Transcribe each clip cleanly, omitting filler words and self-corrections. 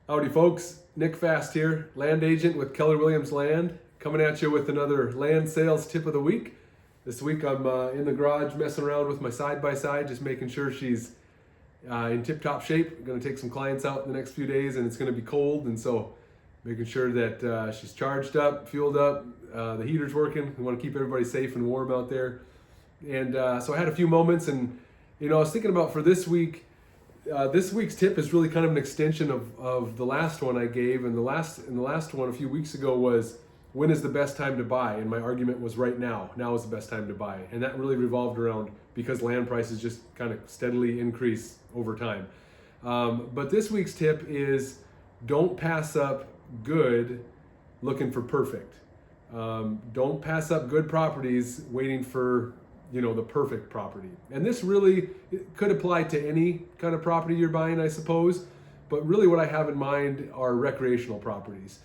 Howdy folks, Nick Fast here, land agent with Keller Williams Land, coming at you with another land sales tip of the week. This week I'm in the garage messing around with my side-by-side, just making sure she's in tip-top shape. I'm going to take some clients out in the next few days and it's going to be cold, and so making sure that she's charged up, fueled up, the heater's working. We want to keep everybody safe and warm out there. And so I had a few moments, and I was thinking about for this week. This week's tip is really kind of an extension of the last one I gave, and the last one a few weeks ago was, when is the best time to buy? And my argument was right now. Now is the best time to buy. And that really revolved around because land prices just kind of steadily increase over time. But this week's tip is, don't pass up good looking for perfect. Don't pass up good properties waiting for the perfect property. And this really could apply to any kind of property you're buying, I suppose, but really what I have in mind are recreational properties.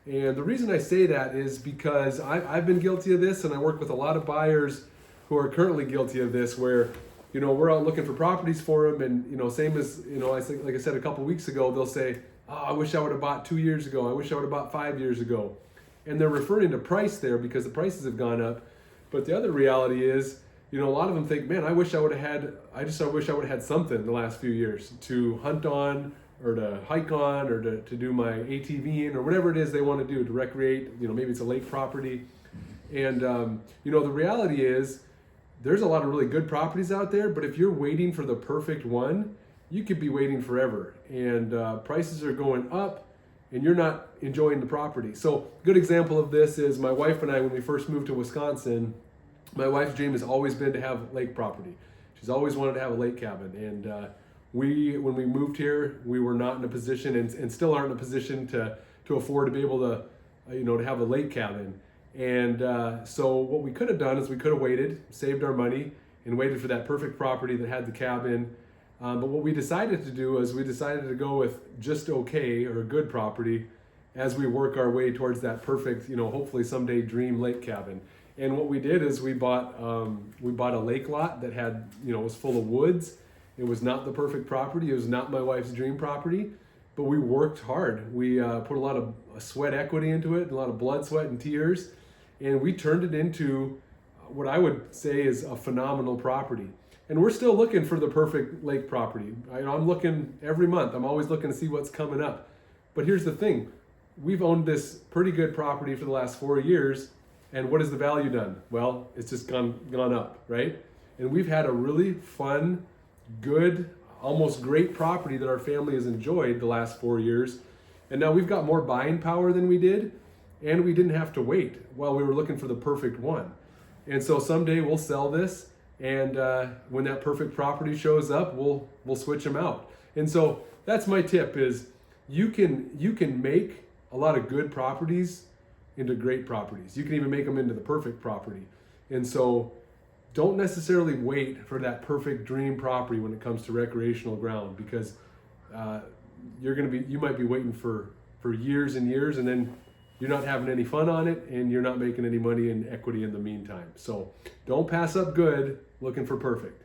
And the reason I say that is because I've been guilty of this, and I work with a lot of buyers who are currently guilty of this, where we're out looking for properties for them, and same as I think, like I said a couple weeks ago, they'll say, oh, I wish I would have bought 2 years ago, I wish I would have bought 5 years ago. And they're referring to price there because the prices have gone up. But the other reality is, a lot of them think, man, I wish I would have had something the last few years to hunt on, or to hike on, or to do my ATVing, or whatever it is they want to do to recreate. Maybe it's a lake property. And, the reality is there's a lot of really good properties out there, but if you're waiting for the perfect one, you could be waiting forever. And prices are going up, and you're not enjoying the property. So a good example of this is my wife and I, when we first moved to Wisconsin. My wife's dream has always been to have lake property. She's always wanted to have a lake cabin. And when we moved here, we were not in a position, and still aren't in a position to afford to be able to, to have a lake cabin. And so what we could have done is we could have waited, saved our money, and waited for that perfect property that had the cabin. But what we decided to do is we decided to go with just okay, or a good property, as we work our way towards that perfect, hopefully someday dream lake cabin. And what we did is we bought a lake lot that had, was full of woods. It was not the perfect property. It was not my wife's dream property, but we worked hard. We put a lot of sweat equity into it, a lot of blood, sweat, and tears, and we turned it into what I would say is a phenomenal property. And we're still looking for the perfect lake property. I'm looking every month. I'm always looking to see what's coming up. But here's the thing. We've owned this pretty good property for the last 4 years. And what has the value done? Well, it's just gone up, right? And we've had a really fun, good, almost great property that our family has enjoyed the last 4 years. And now we've got more buying power than we did, and we didn't have to wait while we were looking for the perfect one. And so someday we'll sell this, and when that perfect property shows up, we'll switch them out. And so that's my tip: is you can make a lot of good properties into great properties. You can even make them into the perfect property. And so don't necessarily wait for that perfect dream property when it comes to recreational ground, because you might be waiting for years and years, and then you're not having any fun on it, and you're not making any money in equity in the meantime. So don't pass up good looking for perfect.